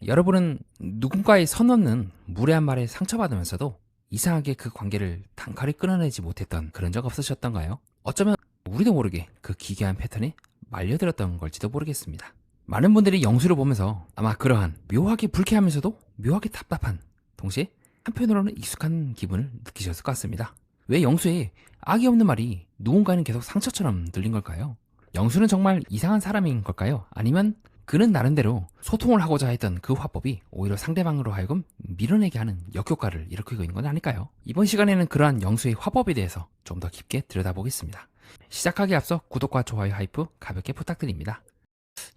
여러분은 누군가의 선 넘는 무례한 말에 상처받으면서도 이상하게 그 관계를 단칼에 끊어내지 못했던 그런 적 없으셨던가요? 어쩌면 우리도 모르게 그 기괴한 패턴에 말려들었던 걸지도 모르겠습니다. 많은 분들이 영수를 보면서 아마 그러한 묘하게 불쾌하면서도 묘하게 답답한, 동시에 한편으로는 익숙한 기분을 느끼셨을 것 같습니다. 왜 영수에 악이 없는 말이 누군가는 계속 상처처럼 들린 걸까요? 영수는 정말 이상한 사람인 걸까요? 아니면 그는 나름대로 소통을 하고자 했던 그 화법이 오히려 상대방으로 하여금 밀어내게 하는 역효과를 일으키고 있는 건 아닐까요? 이번 시간에는 그러한 영수의 화법에 대해서 좀 더 깊게 들여다보겠습니다. 시작하기에 앞서 구독과 좋아요 하이프 가볍게 부탁드립니다.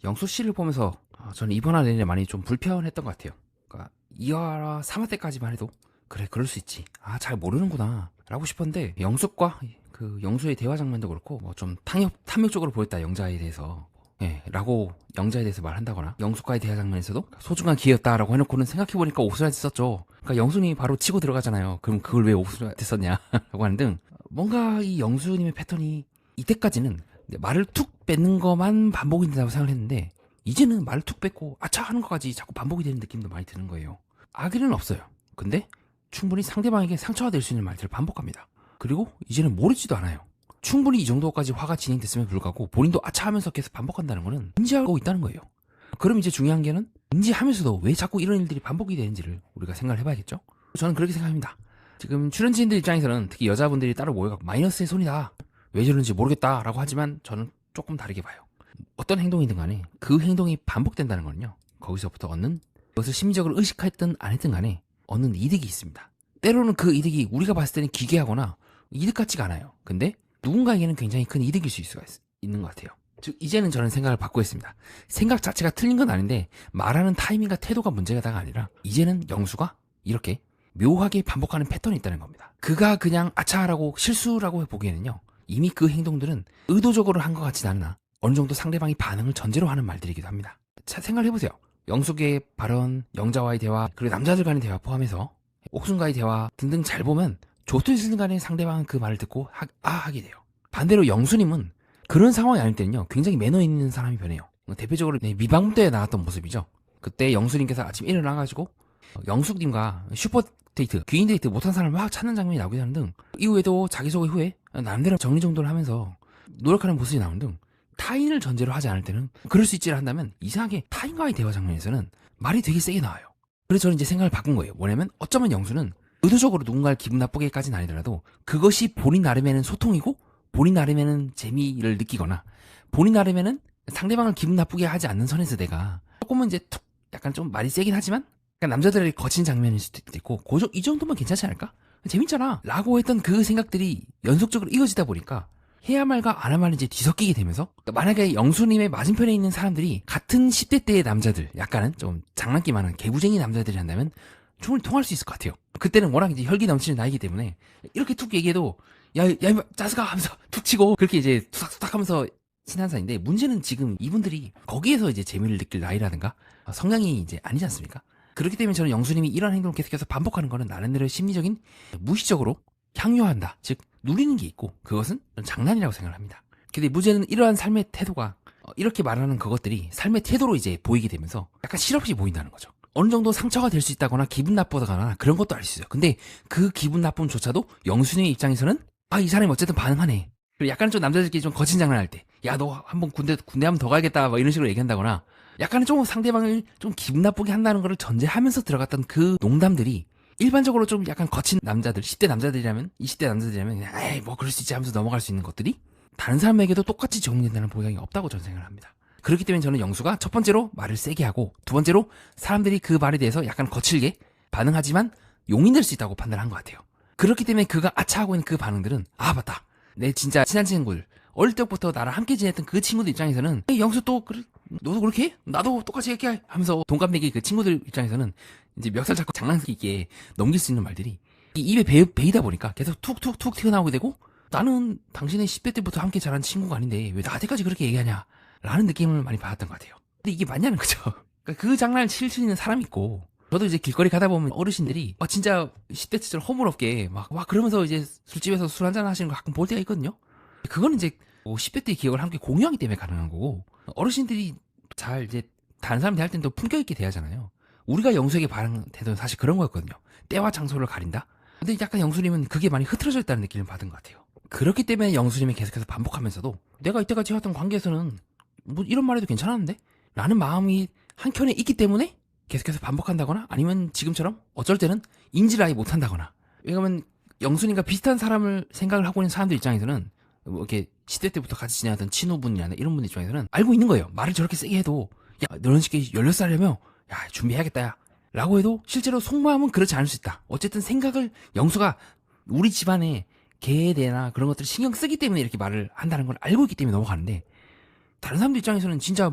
영수 씨를 보면서 저는 이번 화 내내 많이 좀 불편했던 것 같아요. 그러니까 2화 3화 때까지만 해도 그래 그럴 수 있지, 잘 모르는구나 라고 싶었는데, 영숙과 그 영수의 대화 장면도 그렇고 좀 탐욕적으로 보였다 영자에 대해서, 라고 영자에 대해서 말한다거나, 영숙과의 대화 장면에서도 소중한 기회였다라고 해놓고는 생각해보니까 옥수한테 썼죠. 그러니까 영순이 바로 치고 들어가잖아요. 그럼 그걸 왜 옥수한테 썼냐 라고 하는 등, 뭔가 이 영수님의 패턴이 이때까지는 말을 툭 뺏는 것만 반복이 된다고 생각을 했는데, 이제는 말을 툭 뺏고 아차 하는 것까지 자꾸 반복이 되는 느낌도 많이 드는 거예요. 악의는 없어요. 근데 충분히 상대방에게 상처가 될 수 있는 말들을 반복합니다. 그리고 이제는 모르지도 않아요. 충분히 이 정도까지 화가 진행됐음에 불구하고 본인도 아차 하면서 계속 반복한다는 거는 인지하고 있다는 거예요. 그럼 이제 중요한 게는 인지하면서도 왜 자꾸 이런 일들이 반복이 되는지를 우리가 생각을 해봐야겠죠. 저는 그렇게 생각합니다. 지금 출연진들 입장에서는 특히 여자분들이 따로 모여갖고 마이너스의 손이다, 왜 저런지 모르겠다 라고 하지만, 저는 조금 다르게 봐요. 어떤 행동이든 간에 그 행동이 반복된다는 거는요, 거기서부터 얻는, 그것을 심리적으로 의식했든 안 했든 간에 얻는 이득이 있습니다. 때로는 그 이득이 우리가 봤을 때는 기괴하거나 이득 같지가 않아요. 근데 누군가에게는 굉장히 큰 이득일 수 있는 것 같아요. 즉, 이제는 저는 생각을 바꾸겠습니다. 생각 자체가 틀린 건 아닌데 말하는 타이밍과 태도가 문제가다가 아니라, 이제는 영수가 이렇게 묘하게 반복하는 패턴이 있다는 겁니다. 그가 그냥 아차라고 실수라고 보기에는요, 이미 그 행동들은 의도적으로 한 것 같진 않으나 어느 정도 상대방이 반응을 전제로 하는 말들이기도 합니다. 자, 생각해보세요. 영숙의 발언, 영자와의 대화, 그리고 남자들 간의 대화 포함해서 옥순과의 대화 등등 잘 보면 좋든 싫든 간에 상대방은 그 말을 듣고 하게 돼요. 반대로 영수님은 그런 상황이 아닐 때는요, 굉장히 매너 있는 사람이 변해요. 대표적으로 미방문 때에 나왔던 모습이죠. 그때 영수님께서 아침에 일어나가지고 영숙님과 슈퍼데이트, 귀인데이트 못한 사람을 막 찾는 장면이 나오기도 하는 등, 이후에도 자기소개 후에 나름대로 정리정돈을 하면서 노력하는 모습이 나오는 등, 타인을 전제로 하지 않을 때는 그럴 수 있지를 한다면, 이상하게 타인과의 대화 장면에서는 말이 되게 세게 나와요. 그래서 저는 이제 생각을 바꾼 거예요. 뭐냐면, 어쩌면 영수는 의도적으로 누군가를 기분 나쁘게까지는 아니더라도 그것이 본인 나름에는 소통이고 본인 나름에는 재미를 느끼거나 본인 나름에는 상대방을 기분 나쁘게 하지 않는 선에서 내가 조금은 이제 툭 약간 좀 말이 세긴 하지만 약간 남자들의 거친 장면일 수도 있고, 이 정도면 괜찮지 않을까? 재밌잖아 라고 했던 그 생각들이 연속적으로 이어지다 보니까 해야 말과 안 할 말이 이제 뒤섞이게 되면서, 만약에 영수님의 맞은편에 있는 사람들이 같은 10대 때의 남자들, 약간은 좀 장난기 많은 개구쟁이 남자들이 한다면 충분히 통할 수 있을 것 같아요. 그때는 워낙 이제 혈기 넘치는 나이기 때문에 이렇게 툭 얘기해도 야 짜스가 하면서 툭 치고 그렇게 이제 투닥투닥 하면서 친한 사이인데, 문제는 지금 이분들이 거기에서 이제 재미를 느낄 나이라든가 성향이 이제 아니지 않습니까? 그렇기 때문에 저는 영수님이 이런 행동을 계속해서 반복하는 거는 나름대로 심리적인, 무의식적으로 향유한다, 즉 누리는 게 있고, 그것은 장난이라고 생각을 합니다. 근데 문제는 이러한 삶의 태도가, 이렇게 말하는 그것들이 삶의 태도로 이제 보이게 되면서 약간 실없이 보인다는 거죠. 어느 정도 상처가 될 수 있다거나 기분 나쁘다거나 그런 것도 알 수 있어요. 근데 그 기분 나쁨조차도 영순의 입장에서는 이 사람이 어쨌든 반응하네. 그리고 약간 좀 남자들끼리 좀 거친 장난할 때, 야 너 한번 군대 한번 더 가야겠다 막 이런 식으로 얘기한다거나, 약간은 좀 상대방을 좀 기분 나쁘게 한다는 걸 전제하면서 들어갔던 그 농담들이 일반적으로 좀 약간 거친 남자들, 10대 남자들이라면, 20대 남자들이라면 그냥 에이 뭐 그럴 수 있지 하면서 넘어갈 수 있는 것들이 다른 사람에게도 똑같이 적용된다는 보장이 없다고 저는 생각을 합니다. 그렇기 때문에 저는 영수가 첫 번째로 말을 세게 하고, 두 번째로 사람들이 그 말에 대해서 약간 거칠게 반응하지만 용인될 수 있다고 판단한 것 같아요. 그렇기 때문에 그가 아차하고 있는 그 반응들은, 맞다, 내 진짜 친한 친구들, 어릴 때부터 나랑 함께 지냈던 그 친구들 입장에서는 영수 또 너도 그렇게 해? 나도 똑같이 이렇게 하면서 동갑내기 그 친구들 입장에서는 이제 멱살 잡고 장난기 있게 넘길 수 있는 말들이 이 입에 베이다 보니까 계속 툭툭툭 튀어나오게 되고, 나는 당신의 10대 때부터 함께 자란 친구가 아닌데 왜 나한테까지 그렇게 얘기하냐 라는 느낌을 많이 받았던 것 같아요. 근데 이게 맞냐는 거죠. 그러니까 그 장난을 칠 수 있는 사람이 있고, 저도 이제 길거리 가다 보면 어르신들이 진짜 10대 때처럼 허물없게 막 그러면서 이제 술집에서 술 한잔 하시는 거 가끔 볼 때가 있거든요. 그건 이제 10대 때 기억을 함께 공유하기 때문에 가능한 거고, 어르신들이 잘 이제 다른 사람 대할 때는 또 품격 있게 대하잖아요. 우리가 영수에게 바라는 태도는 사실 그런 거였거든요. 때와 장소를 가린다? 근데 약간 영수님은 그게 많이 흐트러져 있다는 느낌을 받은 것 같아요. 그렇기 때문에 영수님이 계속해서 반복하면서도 내가 이때까지 해왔던 관계에서는 뭐 이런 말해도 괜찮았는데? 라는 마음이 한켠에 있기 때문에 계속해서 반복한다거나 아니면 지금처럼 어쩔 때는 인지를 아예 못한다거나. 왜냐면 영수님과 비슷한 사람을 생각을 하고 있는 사람들 입장에서는 뭐 이렇게 시대 때부터 같이 지내던 친구분이나 이런 분들 입장에서는 알고 있는 거예요. 말을 저렇게 세게 해도 야 너런 식의 16살이라며 야 준비해야겠다 야 라고 해도 실제로 속마음은 그렇지 않을 수 있다. 어쨌든 생각을 영수가 우리 집안에 개에 대해나 그런 것들을 신경 쓰기 때문에 이렇게 말을 한다는 걸 알고 있기 때문에 넘어가는데 다른 사람들 입장에서는 진짜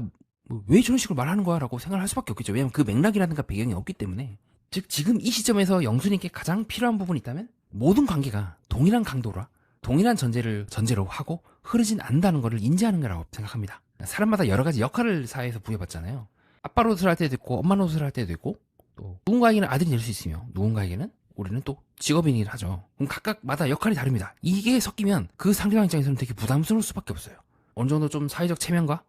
왜 저런 식으로 말하는 거야 라고 생각을 할 수밖에 없겠죠. 왜냐면 그 맥락이라든가 배경이 없기 때문에. 즉 지금 이 시점에서 영수님께 가장 필요한 부분이 있다면 모든 관계가 동일한 강도라 동일한 전제로 하고 흐르진 않는다는 것을 인지하는 거라고 생각합니다. 사람마다 여러 가지 역할을 사회에서 부여받잖아요. 아빠 노릇을 할 때도 있고 엄마 노릇을 할 때도 있고 또 누군가에게는 아들이 될 수 있으며 누군가에게는 우리는 또 직업인이긴 하죠. 그럼 각각마다 역할이 다릅니다. 이게 섞이면 그 상대방 입장에서는 되게 부담스러울 수밖에 없어요. 어느 정도 좀 사회적 체면과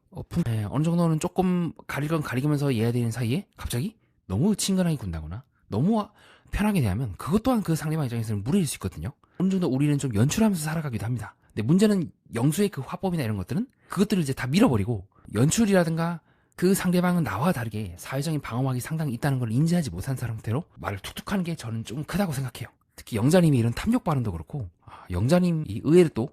어느 정도는 조금 가리면서 이해해야 되는 사이에 갑자기 너무 친근하게 군다거나 너무 편하게 대하면 그것 또한 그 상대방 입장에서는 무리일 수 있거든요. 어느 정도 우리는 좀 연출하면서 살아가기도 합니다. 근데 문제는 영수의 그 화법이나 이런 것들은 그것들을 이제 다 밀어버리고 연출이라든가 그 상대방은 나와 다르게 사회적인 방어막이 상당히 있다는 걸 인지하지 못한 상태로 말을 툭툭 하는 게 저는 좀 크다고 생각해요. 특히 영자님이 이런 탐욕 발언도 그렇고 영자님이 의외로 또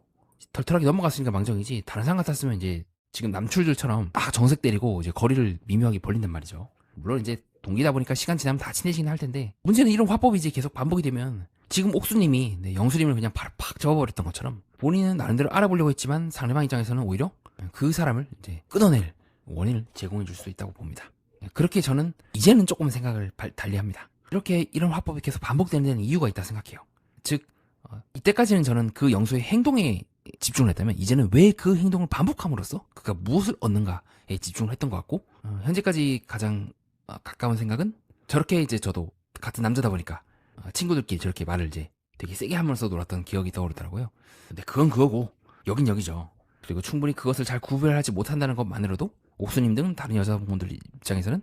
털털하게 넘어갔으니까 망정이지 다른 사람 같았으면 이제 지금 남출들처럼 정색 때리고 이제 거리를 미묘하게 벌린단 말이죠. 물론 이제 동기다 보니까 시간 지나면 다 친해지긴 할 텐데 문제는 이런 화법이 이제 계속 반복이 되면 지금 옥수님이 영수님을 그냥 바로 팍 접어버렸던 것처럼 본인은 나름대로 알아보려고 했지만 상대방 입장에서는 오히려 그 사람을 이제 끊어낼 원인을 제공해 줄 수 있다고 봅니다. 그렇게 저는 이제는 조금 생각을 달리합니다. 이렇게 이런 화법이 계속 반복되는 데는 이유가 있다 생각해요. 즉 이때까지는 저는 그 영수의 행동에 집중을 했다면 이제는 왜 그 행동을 반복함으로써 그가 무엇을 얻는가에 집중을 했던 것 같고 현재까지 가장 가까운 생각은 저렇게 이제 저도 같은 남자다 보니까 친구들끼리 저렇게 말을 이제 되게 세게 하면서 놀았던 기억이 떠오르더라고요. 근데 그건 그거고 여긴 여기죠. 그리고 충분히 그것을 잘 구별하지 못한다는 것만으로도 옥수님 등 다른 여자분들 입장에서는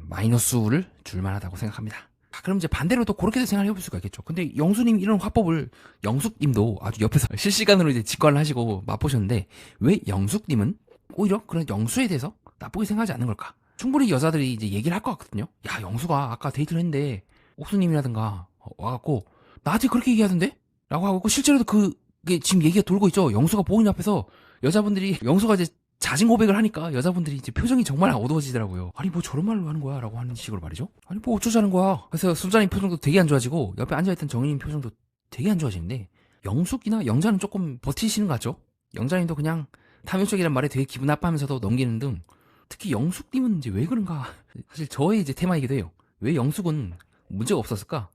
마이너스를 줄만하다고 생각합니다. 그럼 이제 반대로 또 그렇게도 생각을 해볼 수가 있겠죠. 근데 영수님 이런 화법을 영숙님도 아주 옆에서 실시간으로 이제 직관을 하시고 맛보셨는데 왜 영숙님은 오히려 그런 영수에 대해서 나쁘게 생각하지 않는 걸까? 충분히 여자들이 이제 얘기를 할 것 같거든요. 야 영수가 아까 데이트를 했는데 옥수님이라든가 와갖고 나한테 그렇게 얘기하던데? 라고 하고 실제로도 그게 지금 얘기가 돌고 있죠. 영수가 보이는 앞에서 여자분들이 영수가 이제 자진 고백을 하니까 여자분들이 이제 표정이 정말 어두워지더라고요. 아니 뭐 저런 말로 하는 거야 라고 하는 식으로 말이죠. 아니 뭐 어쩌자는 거야. 그래서 술자님 표정도 되게 안 좋아지고 옆에 앉아있던 정인님 표정도 되게 안 좋아지는데 영숙이나 영자는 조금 버티시는 것 같죠. 영자님도 그냥 탐욕적이란 말에 되게 기분 나빠하면서도 넘기는 등 특히 영숙님은 이제 왜 그런가 사실 저의 이제 테마이기도 해요. 왜 영숙은 문제가 없었을까?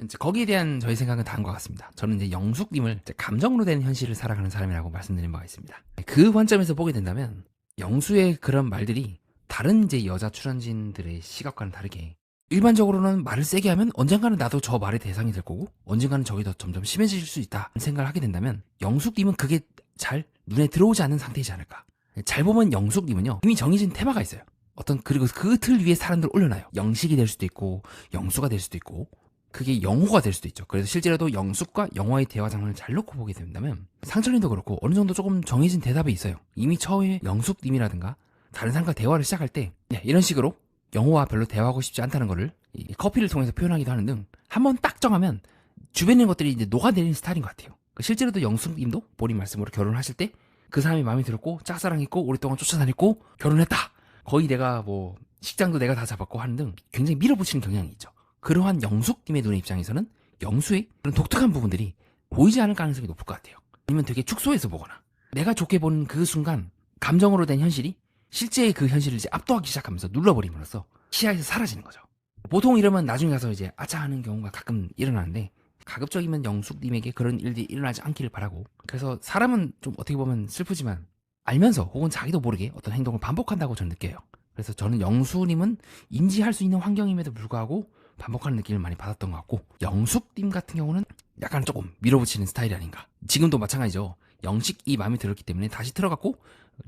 이제 거기에 대한 저의 생각은 다른 것 같습니다. 저는 이제 영숙님을 이제 감정으로 된 현실을 살아가는 사람이라고 말씀드린 바가 있습니다. 그 관점에서 보게 된다면 영수의 그런 말들이 다른 이제 여자 출연진들의 시각과는 다르게 일반적으로는 말을 세게 하면 언젠가는 나도 저 말의 대상이 될 거고 언젠가는 저게 더 점점 심해질 수 있다 생각을 하게 된다면 영숙님은 그게 잘 눈에 들어오지 않는 상태이지 않을까. 잘 보면 영숙님은요 이미 정해진 테마가 있어요. 그리고 그 틀 위에 사람들을 올려놔요. 영식이 될 수도 있고 영수가 될 수도 있고 그게 영호가 될 수도 있죠. 그래서 실제로도 영숙과 영호의 대화 장면을 잘 놓고 보게 된다면 상철님도 그렇고 어느 정도 조금 정해진 대답이 있어요. 이미 처음에 영숙님이라든가 다른 사람과 대화를 시작할 때 이런 식으로 영호와 별로 대화하고 싶지 않다는 거를 커피를 통해서 표현하기도 하는 등 한번 딱 정하면 주변에 있는 것들이 이제 녹아내리는 스타일인 것 같아요. 실제로도 영숙님도 본인 말씀으로 결혼을 하실 때 그 사람이 마음에 들었고 짝사랑했고 오랫동안 쫓아다녔고 결혼했다. 거의 내가 뭐 식장도 내가 다 잡았고 하는 등 굉장히 밀어붙이는 경향이 있죠. 그러한 영숙님의 눈의 입장에서는 영수의 그런 독특한 부분들이 보이지 않을 가능성이 높을 것 같아요. 아니면 되게 축소해서 보거나 내가 좋게 보는 그 순간 감정으로 된 현실이 실제의 그 현실을 이제 압도하기 시작하면서 눌러버림으로써 시야에서 사라지는 거죠. 보통 이러면 나중에 가서 이제 아차 하는 경우가 가끔 일어나는데 가급적이면 영숙님에게 그런 일들이 일어나지 않기를 바라고 그래서 사람은 좀 어떻게 보면 슬프지만 알면서 혹은 자기도 모르게 어떤 행동을 반복한다고 저는 느껴요. 그래서 저는 영수님은 인지할 수 있는 환경임에도 불구하고 반복하는 느낌을 많이 받았던 것 같고 영숙님 같은 경우는 약간 조금 밀어붙이는 스타일이 아닌가. 지금도 마찬가지죠. 영식이 마음에 들었기 때문에 다시 틀어갖고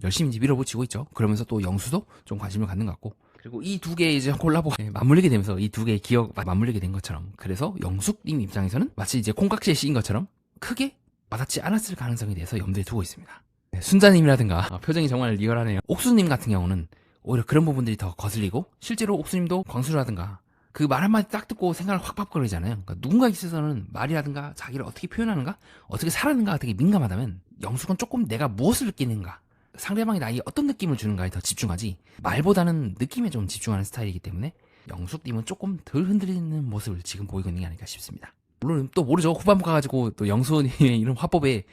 열심히 이제 밀어붙이고 있죠. 그러면서 또 영수도 좀 관심을 갖는 것 같고 그리고 이 두 개의 이제 콜라보가 맞물리게 되면서 이 두 개의 기억 맞물리게 된 것처럼, 그래서 영숙님 입장에서는 마치 이제 콩깍지에 씌인 것처럼 크게 와닿지 않았을 가능성에 대해서 염두에 두고 있습니다. 순자님이라든가 표정이 정말 리얼하네요. 옥수님 같은 경우는 오히려 그런 부분들이 더 거슬리고, 실제로 옥수님도 광수라든가 그 말 한마디 딱 듣고 생각을 확 바꿔버리잖아요. 그러니까 누군가에 있어서는 말이라든가 자기를 어떻게 표현하는가, 어떻게 살아가는가가 되게 민감하다면, 영숙은 조금 내가 무엇을 느끼는가, 상대방이 나에게 어떤 느낌을 주는가에 더 집중하지 말보다는 느낌에 좀 집중하는 스타일이기 때문에 영숙님은 조금 덜 흔들리는 모습을 지금 보이고 있는 게 아닐까 싶습니다. 물론 또 모르죠. 후반부 가가지고 또 영수님의 이런 화법에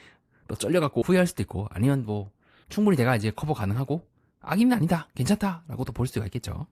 또 쩔려갖고 후회할 수도 있고, 아니면 뭐 충분히 내가 이제 커버 가능하고 악인은 아니다, 괜찮다 라고 또 볼 수가 있겠죠.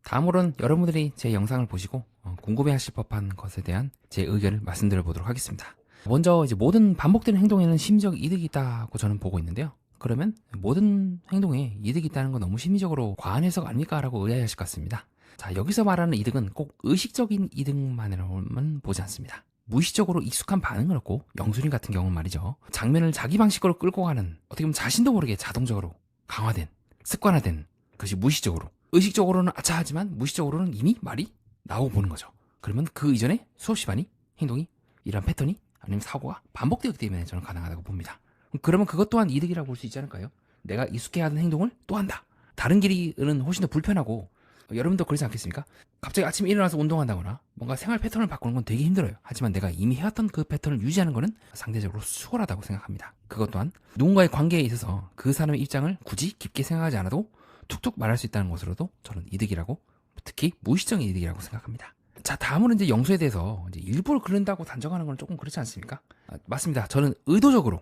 다음으로는 여러분들이 제 영상을 보시고 궁금해하실 법한 것에 대한 제 의견을 말씀드려 보도록 하겠습니다. 먼저 이제 모든 반복되는 행동에는 심리적 이득이 있다고 저는 보고 있는데요. 그러면 모든 행동에 이득이 있다는 건 너무 심리적으로 과한 해석 아닙니까? 라고 의아해하실 것 같습니다. 자, 여기서 말하는 이득은 꼭 의식적인 이득만으로만 보지 않습니다. 무의식적으로 익숙한 반응을 얻고, 영수님 같은 경우는 말이죠, 장면을 자기 방식으로 끌고 가는, 어떻게 보면 자신도 모르게 자동적으로 강화된, 습관화된 것이 무의식적으로, 의식적으로는 아차 하지만 무의식적으로는 이미 말이 나오고 보는 거죠. 그러면 그 이전에 수없이 많이 행동이, 이런 패턴이 아니면 사고가 반복되기 때문에 저는 가능하다고 봅니다. 그러면 그것 또한 이득이라고 볼 수 있지 않을까요? 내가 익숙해하는 행동을 또 한다. 다른 길은 훨씬 더 불편하고, 여러분도 그러지 않겠습니까? 갑자기 아침에 일어나서 운동한다거나 뭔가 생활 패턴을 바꾸는 건 되게 힘들어요. 하지만 내가 이미 해왔던 그 패턴을 유지하는 것은 상대적으로 수월하다고 생각합니다. 그것 또한 누군가의 관계에 있어서 그 사람의 입장을 굳이 깊게 생각하지 않아도 툭툭 말할 수 있다는 것으로도 저는 이득이라고, 특히 무의식적인 이득이라고 생각합니다. 자, 다음으로 이제 영수에 대해서 이제 일부러 그런다고 단정하는 건 조금 그렇지 않습니까? 맞습니다. 저는 의도적으로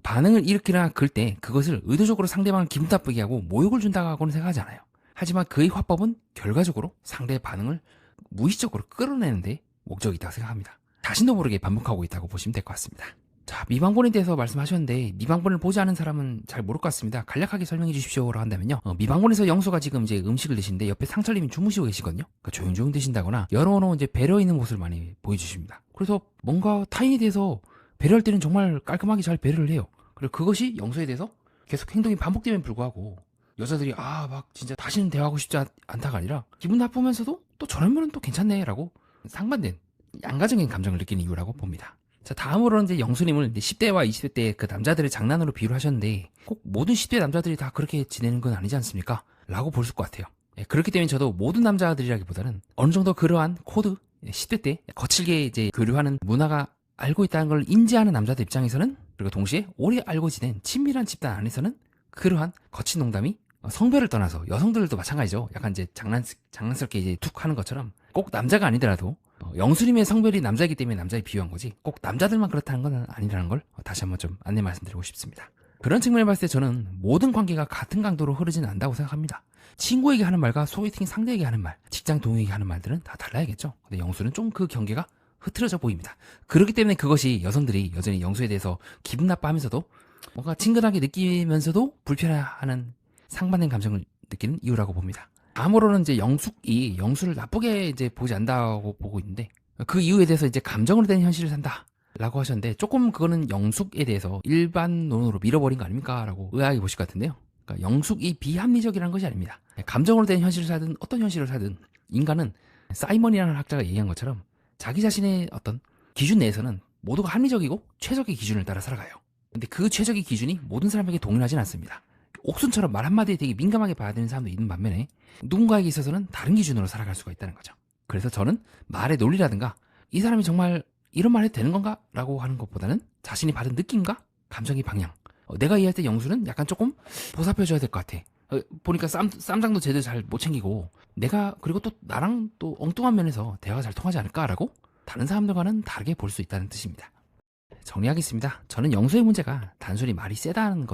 반응을 일으키거나 그럴 때 그것을 의도적으로 상대방을 기분 나쁘게 하고 모욕을 준다고는 생각하지 않아요. 하지만 그의 화법은 결과적으로 상대의 반응을 무의식적으로 끌어내는데 목적이 있다고 생각합니다. 자신도 모르게 반복하고 있다고 보시면 될 것 같습니다. 자, 미방본에 대해서 말씀하셨는데, 미방본을 보지 않은 사람은 잘 모를 것 같습니다. 간략하게 설명해 주십시오라고 한다면요, 미방본에서 영수가 지금 이제 음식을 드시는데 옆에 상철님이 주무시고 계시거든요. 그러니까 조용조용 드신다거나 여러모로 이제 배려 있는 모습을 많이 보여주십니다. 그래서 뭔가 타인에 대해서 배려할 때는 정말 깔끔하게 잘 배려를 해요. 그리고 그것이 영수에 대해서 계속 행동이 반복됨에 불구하고 여자들이 막 진짜 다시는 대화하고 싶지 않다가 아니라 기분 나쁘면서도 또 저러면은 또 괜찮네 라고 상반된 양가적인 감정을 느끼는 이유라고 봅니다. 자, 다음으로는 이제 영수님을 이제 10대와 20대 때 그 남자들의 장난으로 비유를 하셨는데, 꼭 모든 10대 남자들이 다 그렇게 지내는 건 아니지 않습니까? 라고 볼 수 있을 것 같아요. 그렇기 때문에 저도 모든 남자들이라기보다는 어느 정도 그러한 코드, 10대 때 거칠게 이제 교류하는 문화가 알고 있다는 걸 인지하는 남자들 입장에서는, 그리고 동시에 오래 알고 지낸 친밀한 집단 안에서는 그러한 거친 농담이 성별을 떠나서 여성들도 마찬가지죠. 약간 이제 장난스럽게 이제 툭 하는 것처럼 꼭 남자가 아니더라도 영수님의 성별이 남자이기 때문에 남자에 비유한 거지 꼭 남자들만 그렇다는 건 아니라는 걸 다시 한번 좀 안내 말씀드리고 싶습니다. 그런 측면을 봤을 때 저는 모든 관계가 같은 강도로 흐르지는 않다고 생각합니다. 친구에게 하는 말과 소개팅 상대에게 하는 말, 직장 동료에게 하는 말들은 다 달라야겠죠. 근데 영수는 좀 그 경계가 흐트러져 보입니다. 그렇기 때문에 그것이 여성들이 여전히 영수에 대해서 기분 나빠하면서도 뭔가 친근하게 느끼면서도 불편해하는 상반된 감정을 느끼는 이유라고 봅니다. 다음으로는 이제 영숙이 영수를 나쁘게 이제 보지 않는다고 보고 있는데, 그 이유에 대해서 이제 감정으로 된 현실을 산다 라고 하셨는데, 조금 그거는 영숙에 대해서 일반론으로 밀어버린 거 아닙니까? 라고 의아하게 보실 것 같은데요. 그러니까 영숙이 비합리적이라는 것이 아닙니다. 감정으로 된 현실을 사든 어떤 현실을 사든 인간은 사이먼이라는 학자가 얘기한 것처럼 자기 자신의 어떤 기준 내에서는 모두가 합리적이고 최적의 기준을 따라 살아가요. 근데 그 최적의 기준이 모든 사람에게 동일하진 않습니다. 옥순처럼 말 한마디에 되게 민감하게 봐야 되는 사람도 있는 반면에 누군가에게 있어서는 다른 기준으로 살아갈 수가 있다는 거죠. 그래서 저는 말의 논리라든가 이 사람이 정말 이런 말 해도 되는 건가? 라고 하는 것보다는 자신이 받은 느낌과 감정의 방향, 내가 이해할 때 영수는 약간 조금 보살펴줘야 될 것 같아. 보니까 쌈장도 제대로 잘 못 챙기고 내가 그리고 또 나랑 또 엉뚱한 면에서 대화가 잘 통하지 않을까라고 다른 사람들과는 다르게 볼 수 있다는 뜻입니다. 정리하겠습니다. 저는 영수의 문제가 단순히 말이 세다는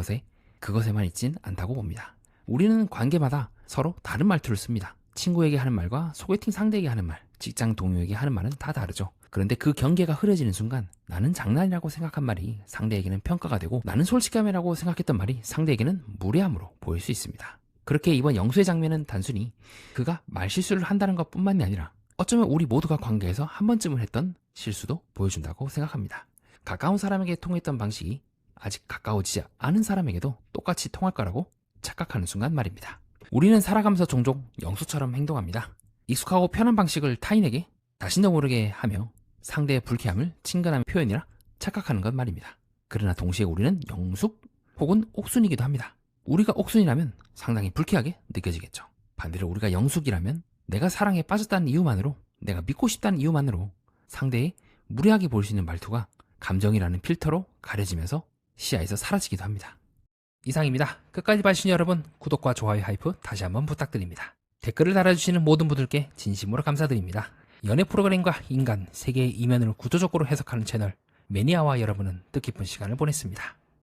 그것에만 있진 않다고 봅니다. 우리는 관계마다 서로 다른 말투를 씁니다. 친구에게 하는 말과 소개팅 상대에게 하는 말, 직장 동료에게 하는 말은 다 다르죠. 그런데 그 경계가 흐려지는 순간 나는 장난이라고 생각한 말이 상대에게는 평가가 되고, 나는 솔직함이라고 생각했던 말이 상대에게는 무례함으로 보일 수 있습니다. 그렇게 이번 영수의 장면은 단순히 그가 말실수를 한다는 것뿐만이 아니라 어쩌면 우리 모두가 관계에서 한 번쯤은 했던 실수도 보여준다고 생각합니다. 가까운 사람에게 통했던 방식이 아직 가까워지지 않은 사람에게도 똑같이 통할 거라고 착각하는 순간 말입니다. 우리는 살아가면서 종종 영수처럼 행동합니다. 익숙하고 편한 방식을 타인에게 자신도 모르게 하며 상대의 불쾌함을 친근한 표현이라 착각하는 것 말입니다. 그러나 동시에 우리는 영숙 혹은 옥순이기도 합니다. 우리가 옥순이라면 상당히 불쾌하게 느껴지겠죠. 반대로 우리가 영숙이라면 내가 사랑에 빠졌다는 이유만으로, 내가 믿고 싶다는 이유만으로 상대에 무례하게 보일 수 있는 말투가 감정이라는 필터로 가려지면서 시야에서 사라지기도 합니다. 이상입니다. 끝까지 봐주신 여러분, 구독과 좋아요 하이프 다시 한번 부탁드립니다. 댓글을 달아주시는 모든 분들께 진심으로 감사드립니다. 연애 프로그램과 인간, 세계의 이면을 구조적으로 해석하는 채널 매니아와 여러분은 뜻깊은 시간을 보냈습니다.